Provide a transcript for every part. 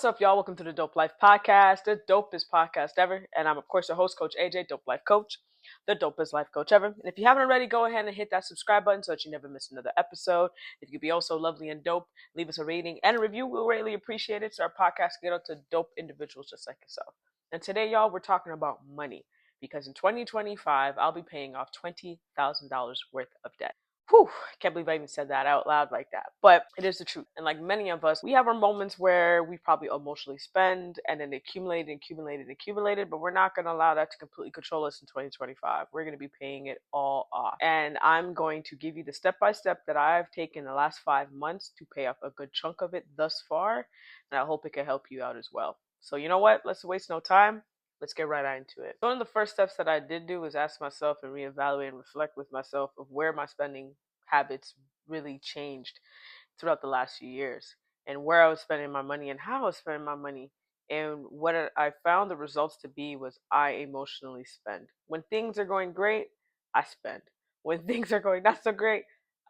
What's up, y'all? Welcome to the Dope Life Podcast, the dopest podcast ever. And I'm, of course, your host, Coach AJ, Dope Life Coach, the dopest life coach ever. And if you haven't already, go ahead and hit that subscribe button so that you never miss another episode. If you could be also lovely and dope, leave us a rating and a review. We'll greatly appreciate it so our podcast can get out to dope individuals just like yourself. And today, y'all, we're talking about money because in 2025, I'll be paying off $20,000 worth of debt. Whew, can't believe I even said that out loud like that. But it is the truth. And like many of us, we have our moments where we probably emotionally spend and then accumulated, but we're not going to allow that to completely control us in 2025. We're going to be paying it all off. And I'm going to give you the step-by-step that I've taken the last 5 months to pay off a good chunk of it thus far. And I hope it can help you out as well. So you know what? Let's waste no time. Let's get right into it. One of the first steps that I did do was ask myself and reevaluate and reflect with myself of where my spending habits really changed throughout the last few years and where I was spending my money and how I was spending my money. And what I found the results to be was I emotionally spend. When things are going great, I spend. When things are going not so great,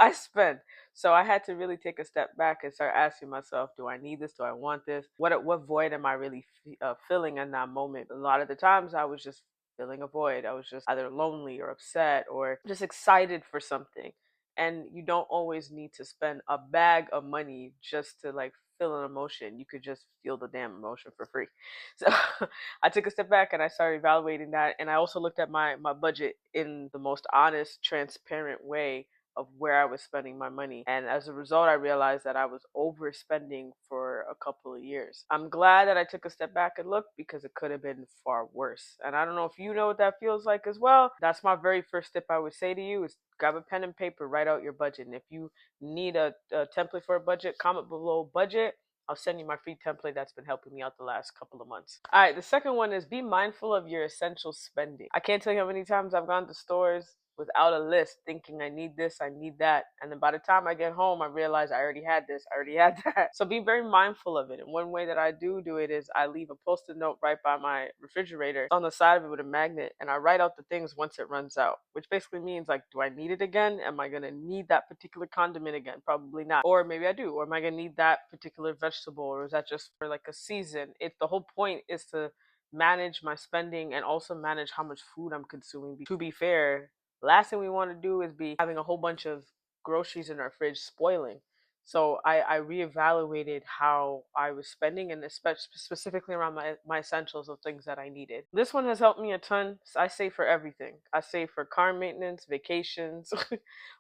I spend. So I had to really take a step back and start asking myself, do I need this? Do I want this? What void am I really filling in that moment? A lot of the times I was just filling a void. I was just either lonely or upset or just excited for something. And you don't always need to spend a bag of money just to like feel an emotion. You could just feel the damn emotion for free. So I took a step back and I started evaluating that. And I also looked at my budget in the most honest, transparent way of where I was spending my money. And as a result, I realized that I was overspending for a couple of years. I'm glad that I took a step back and looked because it could have been far worse. And I don't know if you know what that feels like as well. That's my very first step I would say to you is grab a pen and paper, write out your budget. And if you need a template for a budget, comment below budget. I'll send you my free template that's been helping me out the last couple of months. All right, the second one is be mindful of your essential spending. I can't tell you how many times I've gone to stores without a list thinking I need this, I need that. And then by the time I get home, I realize I already had this, I already had that. So be very mindful of it. And one way that I do it is I leave a post-it note right by my refrigerator on the side of it with a magnet. And I write out the things once it runs out, which basically means like, do I need it again? Am I going to need that particular condiment again? Probably not. Or maybe I do. Or am I going to need that particular vegetable? Or is that just for like a season? The whole point is to manage my spending and also manage how much food I'm consuming. To be fair, last thing we want to do is be having a whole bunch of groceries in our fridge spoiling. So I reevaluated how I was spending and specifically around my essentials of things that I needed. This one has helped me a ton. I save for everything. I save for car maintenance, vacations,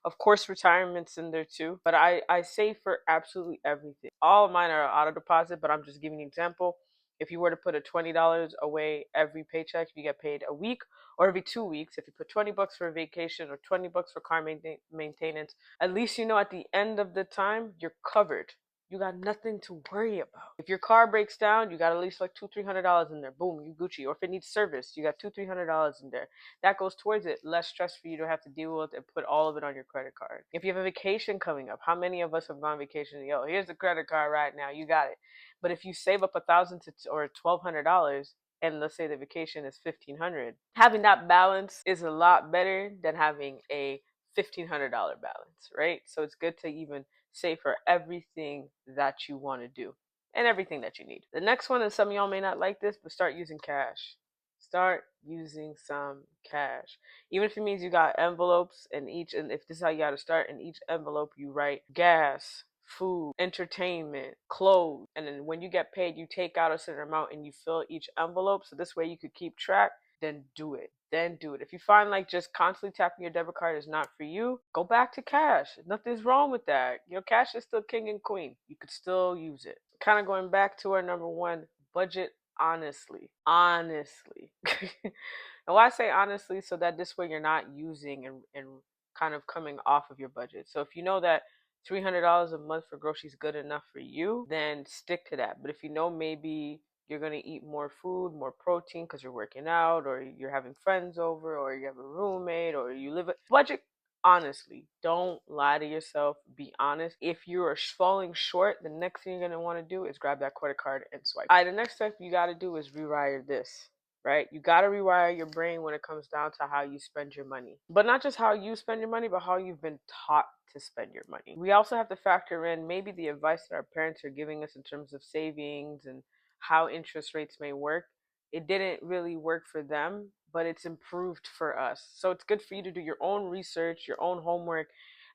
of course retirement's in there too. But I save for absolutely everything. All of mine are auto deposit, but I'm just giving you an example. If you were to put a $20 away every paycheck, you get paid a week or every 2 weeks. If you put $20 for a vacation or $20 for car maintenance, at least you know at the end of the time you're covered. You got nothing to worry about. If your car breaks down, you got at least like $200-300 in there. Boom, you Gucci. Or if it needs service, you got $200-300 in there. That goes towards it. Less stress for you to have to deal with and put all of it on your credit card. If you have a vacation coming up, how many of us have gone on vacation? Yo, here's the credit card right now. You got it. But if you save up $1,000 or $1,200, and let's say the vacation is $1,500, having that balance is a lot better than having a $1,500 balance, right? So it's good to even save for everything that you want to do and everything that you need. The next one is some of y'all may not like this, but start using cash. Start using some cash. Even if it means you got envelopes and if this is how you got to start, in each envelope you write gas, food, entertainment, clothes. And then when you get paid, you take out a certain amount and you fill each envelope. So this way you could keep track. Then do it. If you find like just constantly tapping your debit card is not for you, go back to cash. Nothing's wrong with that. Cash is still king and queen. You could still use it. Kind of going back to our number one, budget honestly. Honestly. And why I say honestly, so that this way you're not using and kind of coming off of your budget. So if you know that $300 a month for groceries good enough for you, then stick to that. But if you know maybe you're going to eat more food, more protein because you're working out or you're having friends over or you have a roommate or you live budget honestly. Don't lie to yourself. Be honest. If you are falling short, the next thing you're going to want to do is grab that credit card and swipe. All right, the next step you got to do is rewire this. Right? You got to rewire your brain when it comes down to how you spend your money. But not just how you spend your money, but how you've been taught to spend your money. We also have to factor in maybe the advice that our parents are giving us in terms of savings and how interest rates may work. It didn't really work for them, but it's improved for us. So it's good for you to do your own research, your own homework,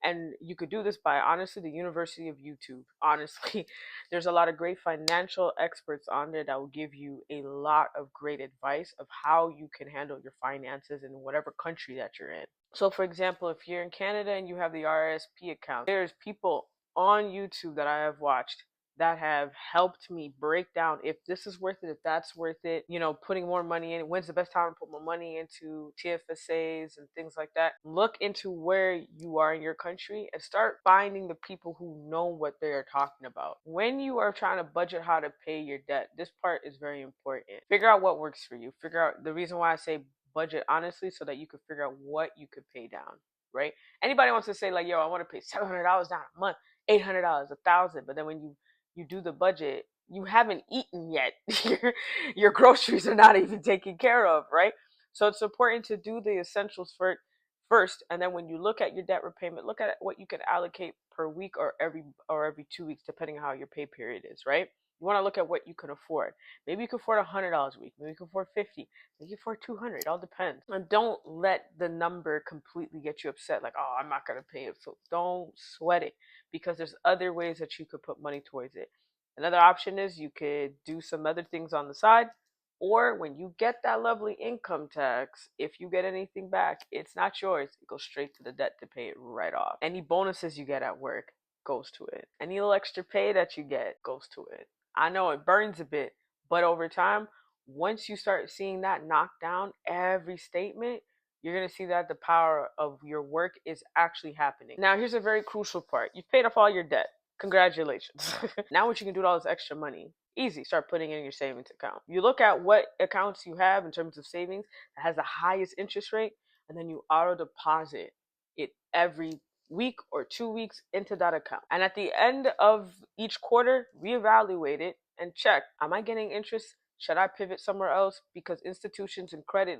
and you could do this by honestly the University of YouTube. Honestly, there's a lot of great financial experts on there that will give you a lot of great advice of how you can handle your finances in whatever country that you're in. So, for example, if you're in Canada and you have the RSP account, there's people on YouTube that I have watched that have helped me break down if this is worth it, if that's worth it, putting more money in. When's the best time to put more money into TFSAs and things like that? Look into where you are in your country and start finding the people who know what they are talking about. When you are trying to budget how to pay your debt, this part is very important. Figure out what works for you. Figure out the reason why I say budget honestly, so that you can figure out what you could pay down, right? Anybody wants to say like, yo, I want to pay $700 down a month, $800, $1,000, but then when you do the budget, you haven't eaten yet. your groceries are not even taken care of, right? So it's important to do the essentials first, and then when you look at your debt repayment, look at what you can allocate per week or every 2 weeks, depending on how your pay period is, right? You want to look at what you can afford. Maybe you can afford $100 a week. Maybe you can afford 50. Maybe you can afford 200. It all depends. And don't let the number completely get you upset. Like, oh, I'm not gonna pay it. So don't sweat it, because there's other ways that you could put money towards it. Another option is you could do some other things on the side, or when you get that lovely income tax, if you get anything back, it's not yours. It goes straight to the debt to pay it right off. Any bonuses you get at work goes to it. Any little extra pay that you get goes to it. I know it burns a bit, but over time, once you start seeing that knocked down every statement, you're going to see that the power of your work is actually happening. Now, here's a very crucial part. You've paid off all your debt. Congratulations. Now what you can do with all this extra money? Easy. Start putting it in your savings account. You look at what accounts you have in terms of savings that has the highest interest rate, and then you auto deposit it every week or 2 weeks into that account. And at the end of each quarter, reevaluate it and check, am I getting interest? Should I pivot somewhere else? Because institutions and credit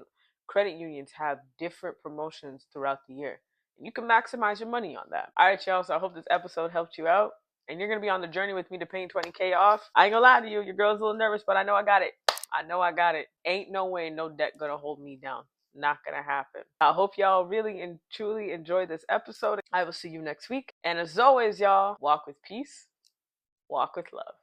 unions have different promotions throughout the year. You can maximize your money on that. All right, y'all. So I hope this episode helped you out. And you're going to be on the journey with me to paying 20K off. I ain't going to lie to you. Your girl's a little nervous, but I know I got it. I know I got it. Ain't no way no debt going to hold me down. Not going to happen. I hope y'all really and truly enjoyed this episode. I will see you next week. And as always, y'all, walk with peace, walk with love.